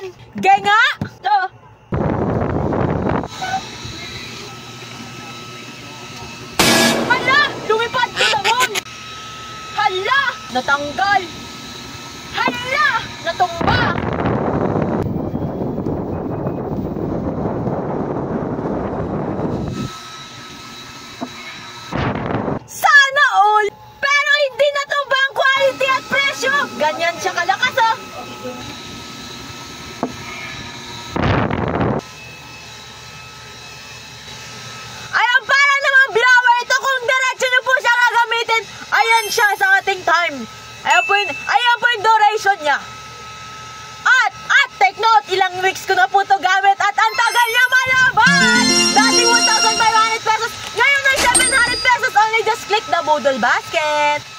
yan! Genga! Ito! Hala! Lumipad ko naman! Hala! Natanggal! Hala! Natumba! Sana all! Pero hindi natumba ang quality at presyo! Ganyan siya kalakas, oh! Ayan, para namang blower ito kung diretso nyo po siya gagamitin. Ayan siya sa ating time. Ayan po yung duration niya. At, take note, ilang weeks ko na po ito gamit at ang tagal niya malaban! Dating 1,500 pesos, ngayon ay 700 pesos only. Just click the modal basket.